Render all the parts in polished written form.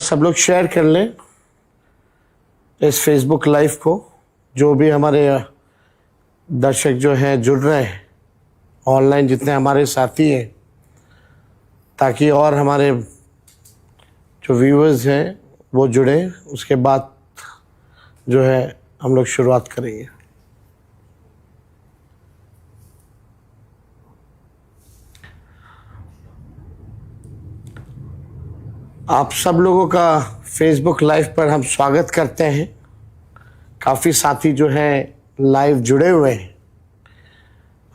सब लोग शेयर कर लें इस फेसबुक लाइव को। जो भी हमारे दर्शक जो हैं जुड़ रहे हैं ऑनलाइन, जितने हमारे साथी हैं, ताकि और हमारे जो व्यूअर्स हैं वो जुड़े। उसके बाद जो है हम लोग शुरुआत करेंगे। आप सब लोगों का फेसबुक लाइव पर हम स्वागत करते हैं। काफ़ी साथी जो हैं लाइव जुड़े हुए हैं।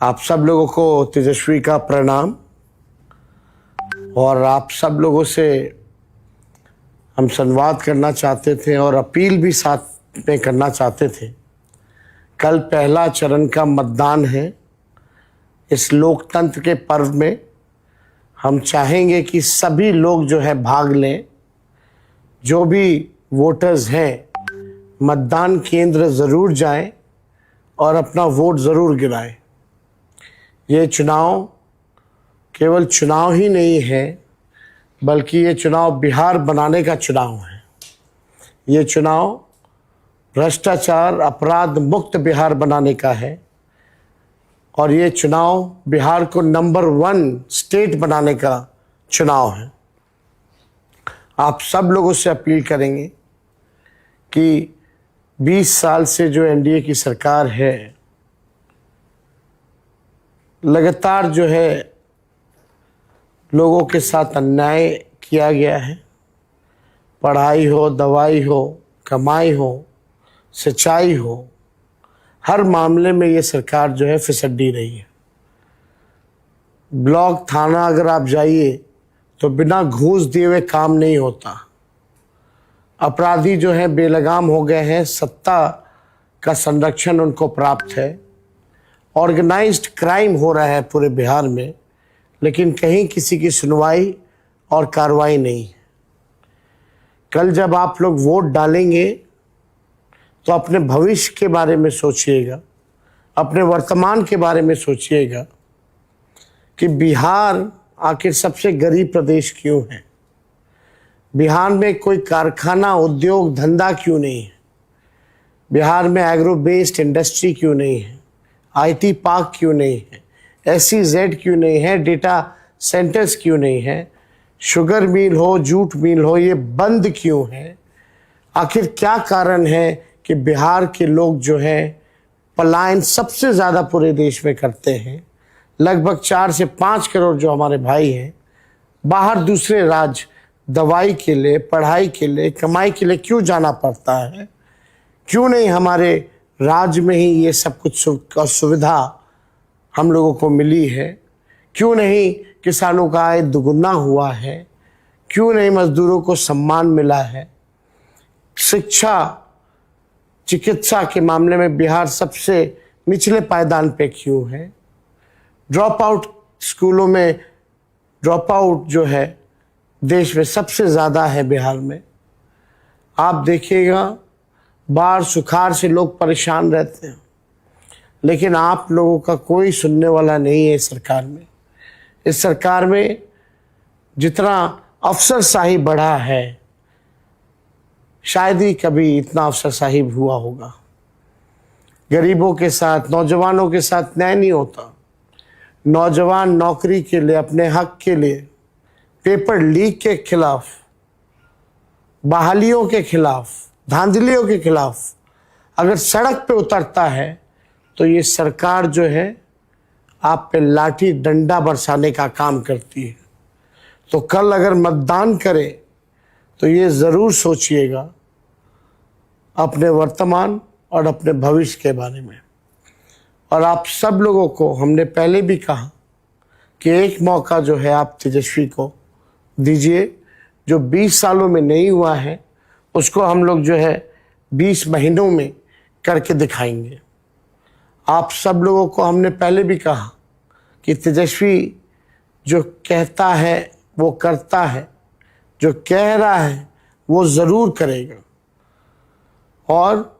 आप सब लोगों को तेजस्वी का प्रणाम। और आप सब लोगों से हम संवाद करना चाहते थे और अपील भी साथ में करना चाहते थे। कल पहला चरण का मतदान है। इस लोकतंत्र के पर्व में हम चाहेंगे कि सभी लोग जो है भाग लें। जो भी वोटर्स हैं मतदान केंद्र ज़रूर जाएं और अपना वोट ज़रूर गिराएं। ये चुनाव केवल चुनाव ही नहीं है, बल्कि ये चुनाव बिहार बनाने का चुनाव है। ये चुनाव भ्रष्टाचार अपराध मुक्त बिहार बनाने का है। और ये चुनाव बिहार को नंबर 1 स्टेट बनाने का चुनाव है। आप सब लोगों से अपील करेंगे कि 20 साल से जो एनडीए की सरकार है, लगातार जो है लोगों के साथ अन्याय किया गया है। पढ़ाई हो, दवाई हो, कमाई हो, सिंचाई हो, हर मामले में ये सरकार जो है फिसड्डी रही है। ब्लॉक थाना अगर आप जाइए तो बिना घूस दिए हुए काम नहीं होता। अपराधी जो हैं बेलगाम हो गए हैं। सत्ता का संरक्षण उनको प्राप्त है। ऑर्गेनाइज्ड क्राइम हो रहा है पूरे बिहार में, लेकिन कहीं किसी की सुनवाई और कार्रवाई नहीं है। कल जब आप लोग वोट डालेंगे तो अपने भविष्य के बारे में सोचिएगा, अपने वर्तमान के बारे में सोचिएगा कि बिहार आखिर सबसे गरीब प्रदेश क्यों है। बिहार में कोई कारखाना, उद्योग, धंधा क्यों नहीं है। बिहार में एग्रो बेस्ड इंडस्ट्री क्यों नहीं है। आईटी पार्क क्यों नहीं है। SEZ क्यों नहीं है। डेटा सेंटर्स क्यों नहीं है। शुगर मिल हो, जूट मिल हो, ये बंद क्यों है। आखिर क्या कारण है कि बिहार के लोग जो हैं पलायन सबसे ज़्यादा पूरे देश में करते हैं। लगभग 4 से 5 करोड़ जो हमारे भाई हैं बाहर दूसरे राज्य दवाई के लिए, पढ़ाई के लिए, कमाई के लिए क्यों जाना पड़ता है। क्यों नहीं हमारे राज्य में ही ये सब कुछ सुविधा हम लोगों को मिली है। क्यों नहीं किसानों का आय दुगुना हुआ है। क्यों नहीं मजदूरों को सम्मान मिला है। शिक्षा, चिकित्सा के मामले में बिहार सबसे निचले पायदान पे क्यों है। ड्रॉप आउट स्कूलों में ड्रॉप आउट जो है देश में सबसे ज़्यादा है बिहार में। आप देखिएगा बाढ़ सुखाड़ से लोग परेशान रहते हैं, लेकिन आप लोगों का कोई सुनने वाला नहीं है। इस सरकार में, इस सरकार में जितना अफसरशाही बढ़ा है, शायद ही कभी इतना अफसरशाही हुआ होगा। गरीबों के साथ, नौजवानों के साथ न्याय नहीं होता। नौजवान नौकरी के लिए, अपने हक के लिए, पेपर लीक के खिलाफ, बहालियों के खिलाफ, धांधलियों के खिलाफ अगर सड़क पे उतरता है तो ये सरकार जो है आप पे लाठी डंडा बरसाने का काम करती है। तो कल अगर मतदान करें तो ये ज़रूर सोचिएगा अपने वर्तमान और अपने भविष्य के बारे में। और आप सब लोगों को हमने पहले भी कहा कि एक मौका जो है आप तेजस्वी को दीजिए। जो 20 सालों में नहीं हुआ है उसको हम लोग जो है 20 महीनों में करके दिखाएंगे। आप सब लोगों को हमने पहले भी कहा कि तेजस्वी जो कहता है वो करता है, जो कह रहा है वो ज़रूर करेगा। और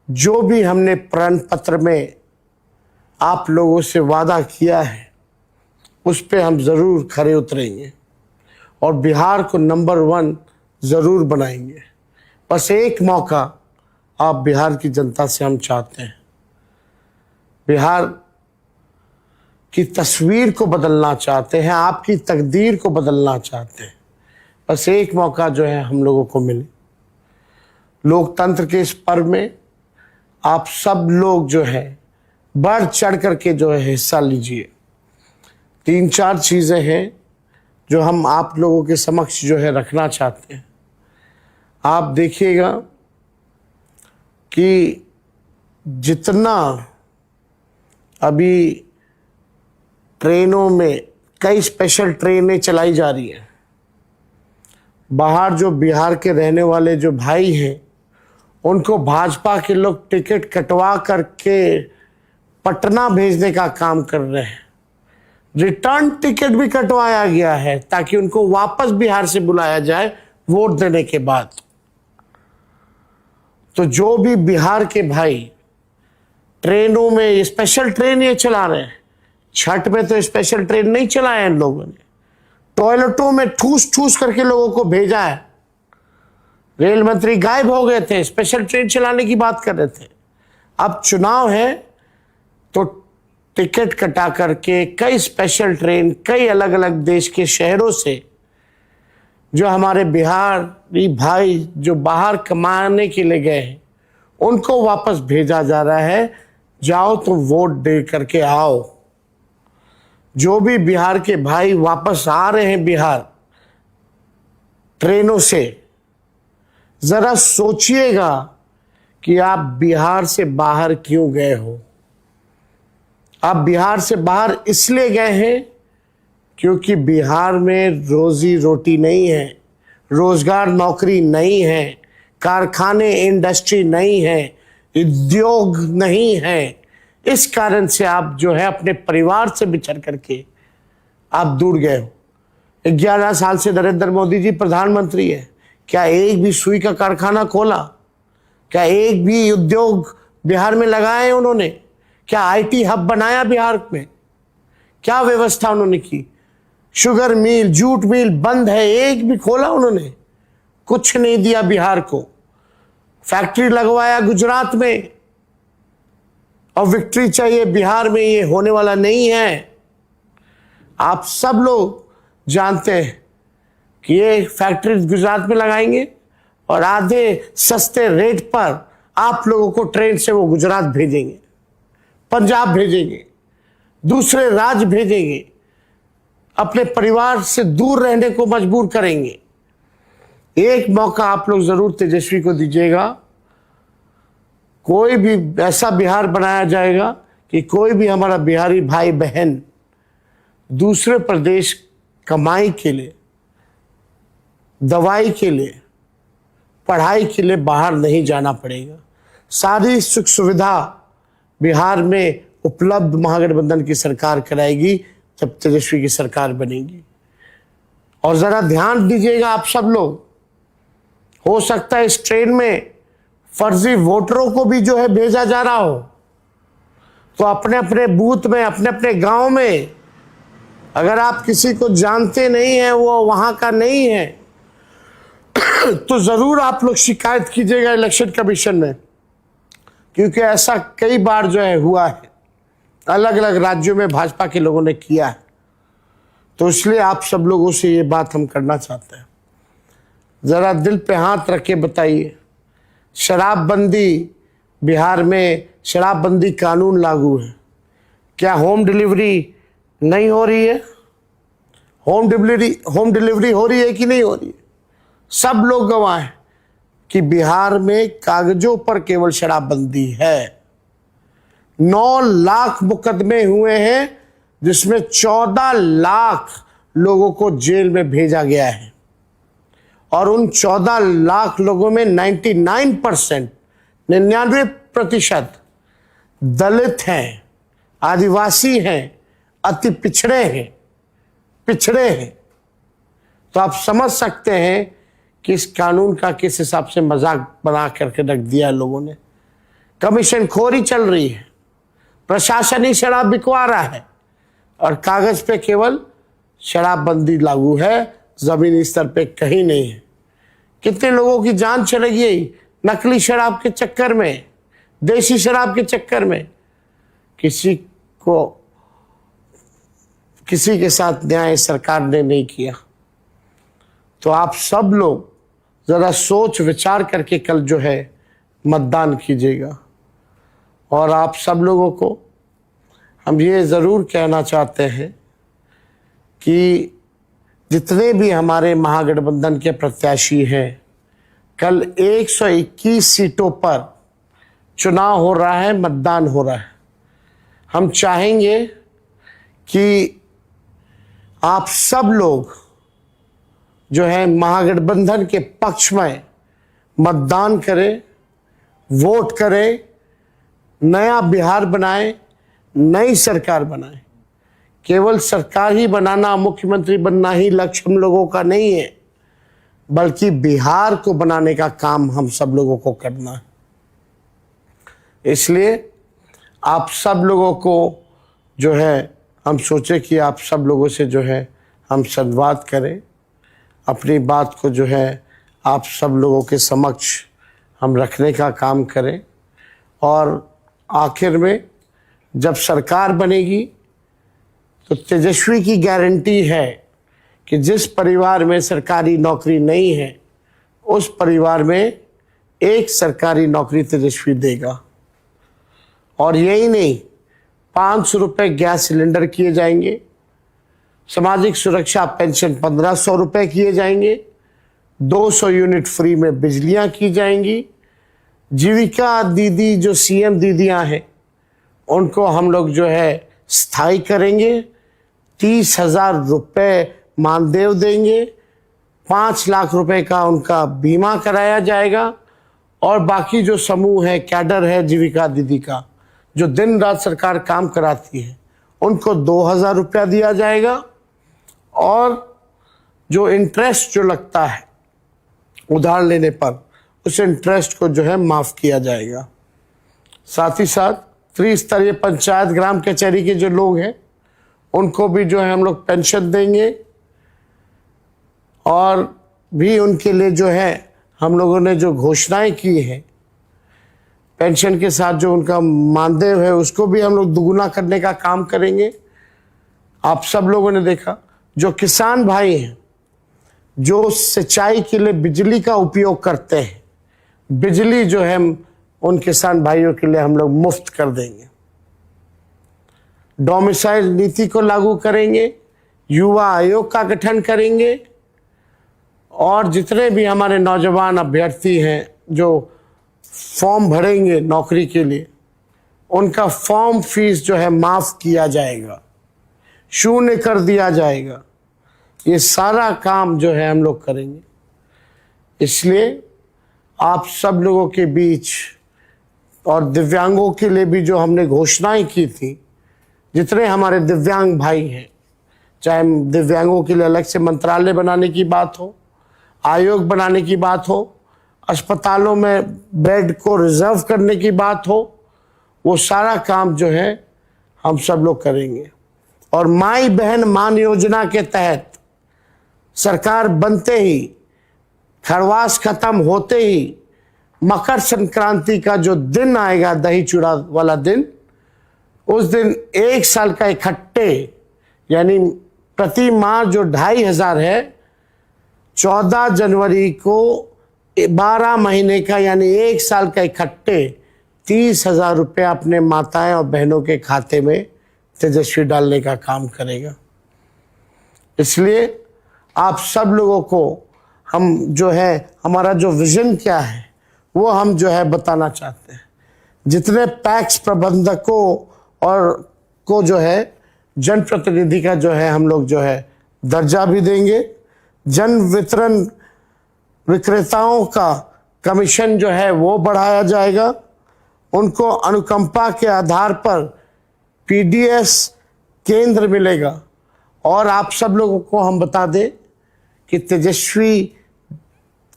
जो भी हमने प्रण पत्र में आप लोगों से वादा किया है उस पे हम ज़रूर खरे उतरेंगे और बिहार को नंबर 1 ज़रूर बनाएंगे। बस एक मौका आप बिहार की जनता से हम चाहते हैं। बिहार की तस्वीर को बदलना चाहते हैं, आपकी तकदीर को बदलना चाहते हैं। बस एक मौका जो है हम लोगों को मिले। लोकतंत्र के इस पर्व में आप सब लोग जो है बढ़ चढ़ करके जो है हिस्सा लीजिए। 3-4 चीज़ें हैं जो हम आप लोगों के समक्ष जो है रखना चाहते हैं। आप देखिएगा कि जितना अभी ट्रेनों में कई स्पेशल ट्रेनें चलाई जा रही हैं, बाहर जो बिहार के रहने वाले जो भाई हैं उनको भाजपा के लोग टिकट कटवा करके पटना भेजने का काम कर रहे हैं। रिटर्न टिकट भी कटवाया गया है ताकि उनको वापस बिहार से बुलाया जाए वोट देने के बाद। तो जो भी बिहार के भाई ट्रेनों में स्पेशल ट्रेन ये चला रहे हैं, छठ में तो स्पेशल ट्रेन नहीं चलाया इन लोगों ने, टॉयलेटों में ठूस ठूस करके लोगों को भेजा है। रेल मंत्री गायब हो गए थे, स्पेशल ट्रेन चलाने की बात कर रहे थे। अब चुनाव है तो टिकट कटा करके कई स्पेशल ट्रेन कई अलग अलग देश के शहरों से जो हमारे बिहारी भाई जो बाहर कमाने के लिए गए हैं उनको वापस भेजा जा रहा है। जाओ तो वोट दे करके आओ। जो भी बिहार के भाई वापस आ रहे हैं बिहार ट्रेनों से, जरा सोचिएगा कि आप बिहार से बाहर क्यों गए हो। आप बिहार से बाहर इसलिए गए हैं क्योंकि बिहार में रोजी रोटी नहीं है, रोजगार नौकरी नहीं है, कारखाने इंडस्ट्री नहीं है, उद्योग नहीं है। इस कारण से आप जो है अपने परिवार से बिछड़ करके आप दूर गए हो। 11 साल से नरेंद्र मोदी जी प्रधानमंत्री है, क्या एक भी सुई का कारखाना खोला? क्या एक भी उद्योग बिहार में लगाए उन्होंने? क्या आईटी हब बनाया बिहार में? क्या व्यवस्था उन्होंने की? शुगर मिल जूट मिल बंद है, एक भी खोला उन्होंने? कुछ नहीं दिया बिहार को। फैक्ट्री लगवाया गुजरात में और विक्ट्री चाहिए बिहार में, ये होने वाला नहीं है। आप सब लोग जानते हैं कि ये फैक्ट्री गुजरात में लगाएंगे और आधे सस्ते रेट पर आप लोगों को ट्रेन से वो गुजरात भेजेंगे, पंजाब भेजेंगे, दूसरे राज्य भेजेंगे, अपने परिवार से दूर रहने को मजबूर करेंगे। एक मौका आप लोग जरूर तेजस्वी को दीजिएगा। कोई भी ऐसा बिहार बनाया जाएगा कि कोई भी हमारा बिहारी भाई बहन दूसरे प्रदेश कमाई के लिए, दवाई के लिए, पढ़ाई के लिए बाहर नहीं जाना पड़ेगा। सारी सुख सुविधा बिहार में उपलब्ध महागठबंधन की सरकार कराएगी जब तेजस्वी की सरकार बनेगी। और जरा ध्यान दीजिएगा आप सब लोग, हो सकता है इस ट्रेन में फर्जी वोटरों को भी जो है भेजा जा रहा हो। तो अपने अपने बूथ में, अपने अपने गांव में अगर आप किसी को जानते नहीं हैं, वो वहां का नहीं है, तो जरूर आप लोग शिकायत कीजिएगा इलेक्शन कमीशन में, क्योंकि ऐसा कई बार जो है हुआ है, अलग अलग राज्यों में भाजपा के लोगों ने किया है। तो इसलिए आप सब लोगों से ये बात हम करना चाहते हैं, जरा दिल पे हाथ रख के बताइए, शराबबंदी बिहार में शराबबंदी कानून लागू है, क्या होम डिलीवरी नहीं हो रही है? होम डिलीवरी हो रही है कि नहीं हो रही है? सब लोग गवाह हैं कि बिहार में कागजों पर केवल शराबबंदी है। 9 लाख मुकदमे हुए हैं जिसमें 14 लाख लोगों को जेल में भेजा गया है और उन 14 लाख लोगों में 99% दलित हैं, आदिवासी हैं, अति पिछड़े हैं। तो आप समझ सकते हैं कि इस कानून का किस हिसाब से मजाक बना करके रख दिया लोगों ने। कमीशन खोरी चल रही है, प्रशासन ही शराब बिकवा रहा है और कागज पे केवल शराबबंदी लागू है, जमीनी स्तर पे कहीं नहीं है। कितने लोगों की जान चली गई नकली शराब के चक्कर में, देसी शराब के चक्कर में। किसी के साथ न्याय सरकार ने नहीं किया। तो आप सब लोग जरा सोच विचार करके कल जो है मतदान कीजिएगा। और आप सब लोगों को हम ये ज़रूर कहना चाहते हैं कि जितने भी हमारे महागठबंधन के प्रत्याशी हैं, कल 121 सीटों पर चुनाव हो रहा है, मतदान हो रहा है। हम चाहेंगे कि आप सब लोग जो है महागठबंधन के पक्ष में मतदान करें, वोट करें, नया बिहार बनाएं, नई सरकार बनाएं। केवल सरकार ही बनाना, मुख्यमंत्री बनना ही लक्ष्य हम लोगों का नहीं है, बल्कि बिहार को बनाने का काम हम सब लोगों को करना है। इसलिए आप सब लोगों को जो है हम सोचे कि आप सब लोगों से जो है हम संवाद करें, अपनी बात को जो है आप सब लोगों के समक्ष हम रखने का काम करें। और आखिर में जब सरकार बनेगी तो तेजस्वी की गारंटी है कि जिस परिवार में सरकारी नौकरी नहीं है, उस परिवार में एक सरकारी नौकरी तेजस्वी देगा। और यही नहीं, 500 रुपये गैस सिलेंडर किए जाएंगे, सामाजिक सुरक्षा पेंशन 1500 रुपये किए जाएंगे, 200 यूनिट फ्री में बिजलियां की जाएंगी। जीविका दीदी जो सीएम दीदियां हैं, उनको हम लोग जो है स्थायी करेंगे, 30,000 रुपये मानदेय देंगे, 5 लाख रुपए का उनका बीमा कराया जाएगा। और बाकी जो समूह है, कैडर है जीविका दीदी का, जो दिन रात सरकार काम कराती है, उनको 2,000 रुपया दिया जाएगा। और जो इंटरेस्ट जो लगता है उधार लेने पर, उस इंटरेस्ट को जो है माफ़ किया जाएगा। साथ ही साथ त्रिस्तरीय पंचायत ग्राम कचहरी के जो लोग हैं, उनको भी जो है हम लोग पेंशन देंगे। और भी उनके लिए जो है हम लोगों ने जो घोषणाएं की हैं, पेंशन के साथ जो उनका मानदेय है उसको भी हम लोग दुगुना करने का काम करेंगे। आप सब लोगों ने देखा, जो किसान भाई हैं, जो सिंचाई के लिए बिजली का उपयोग करते हैं, बिजली जो है उन किसान भाइयों के लिए हम लोग मुफ्त कर देंगे। डोमिसाइल नीति को लागू करेंगे, युवा आयोग का गठन करेंगे। और जितने भी हमारे नौजवान अभ्यर्थी हैं जो फॉर्म भरेंगे नौकरी के लिए, उनका फॉर्म फीस जो है माफ़ किया जाएगा, शून्य कर दिया जाएगा। ये सारा काम जो है हम लोग करेंगे। इसलिए आप सब लोगों के बीच, और दिव्यांगों के लिए भी जो हमने घोषणाएं की थी, जितने हमारे दिव्यांग भाई हैं, चाहे दिव्यांगों के लिए अलग से मंत्रालय बनाने की बात हो, आयोग बनाने की बात हो, अस्पतालों में बेड को रिजर्व करने की बात हो, वो सारा काम जो है हम सब लोग करेंगे। और माई बहन मान योजना के तहत सरकार बनते ही, खरवास खत्म होते ही, मकर संक्रांति का जो दिन आएगा, दही चूड़ा वाला दिन, उस दिन 1 साल का इकट्ठे, यानी प्रति माह जो 2,500 है, 14 जनवरी को 12 महीने का यानी 1 साल का इकट्ठे 30,000 रुपये अपने माताएं और बहनों के खाते में तेजस्वी डालने का काम करेगा। इसलिए आप सब लोगों को हम जो है, हमारा जो विजन क्या है वो हम जो है बताना चाहते हैं। जितने पैक्स प्रबंधकों और को जो है जनप्रतिनिधि का जो है हम लोग जो है दर्जा भी देंगे। जन वितरण विक्रेताओं का कमीशन जो है वो बढ़ाया जाएगा। उनको अनुकंपा के आधार पर पीडीएस केंद्र मिलेगा। और आप सब लोगों को हम बता दें कि तेजस्वी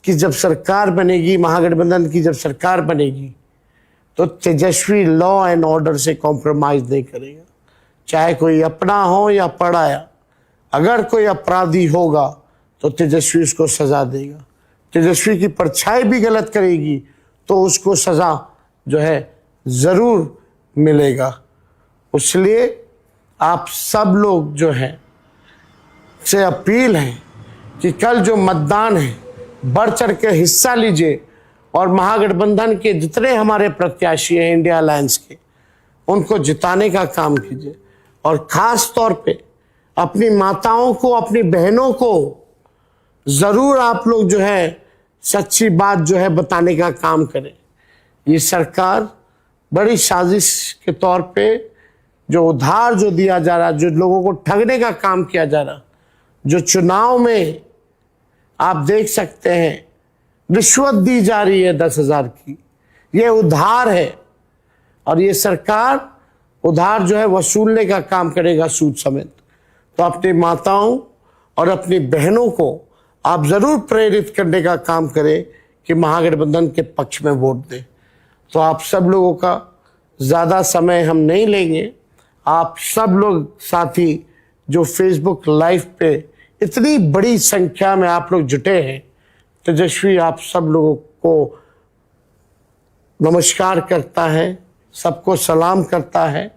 की जब सरकार बनेगी, महागठबंधन की जब सरकार बनेगी, तो तेजस्वी लॉ एंड ऑर्डर से कॉम्प्रोमाइज़ नहीं करेगा। चाहे कोई अपना हो या पराया, अगर कोई अपराधी होगा तो तेजस्वी उसको सज़ा देगा। तेजस्वी की परछाई भी गलत करेगी तो उसको सज़ा जो है ज़रूर मिलेगा। इसलिए आप सब लोग जो है से अपील है कि कल जो मतदान है बढ़ चढ़ के हिस्सा लीजिए और महागठबंधन के जितने हमारे प्रत्याशी हैं इंडिया अलायंस के, उनको जिताने का काम कीजिए। और ख़ास तौर पे अपनी माताओं को, अपनी बहनों को ज़रूर आप लोग जो है सच्ची बात जो है बताने का काम करें। ये सरकार बड़ी साजिश के तौर पे जो उधार जो दिया जा रहा, जो लोगों को ठगने का काम किया जा रहा, जो चुनाव में आप देख सकते हैं रिश्वत दी जा रही है 10,000 की, ये उधार है। और ये सरकार उधार जो है वसूलने का काम करेगा सूद समेत। तो अपनी माताओं और अपनी बहनों को आप ज़रूर प्रेरित करने का काम करें कि महागठबंधन के पक्ष में वोट दें। तो आप सब लोगों का ज़्यादा समय हम नहीं लेंगे। आप सब लोग साथी जो फेसबुक लाइव पे इतनी बड़ी संख्या में आप लोग जुटे हैं, तेजस्वी आप सब लोगों को नमस्कार करता है, सबको सलाम करता है।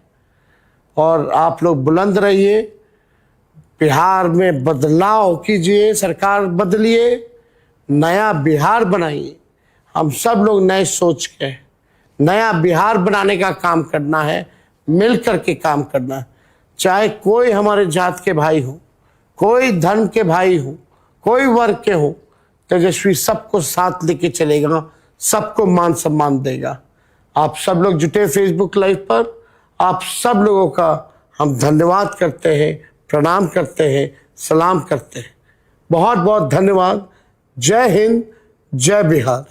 और आप लोग बुलंद रहिए, बिहार में बदलाव कीजिए, सरकार बदलिए, नया बिहार बनाइए। हम सब लोग नए सोच के नया बिहार बनाने का काम करना है, मिल कर के काम करना है। चाहे कोई हमारे जात के भाई हो, कोई धर्म के भाई हो, कोई वर्ग के हो, तेजस्वी सबको साथ लेके चलेगा, सबको मान सम्मान देगा। आप सब लोग जुटे फेसबुक लाइव पर, आप सब लोगों का हम धन्यवाद करते हैं, प्रणाम करते हैं, सलाम करते हैं। बहुत बहुत धन्यवाद। जय हिंद, जय बिहार।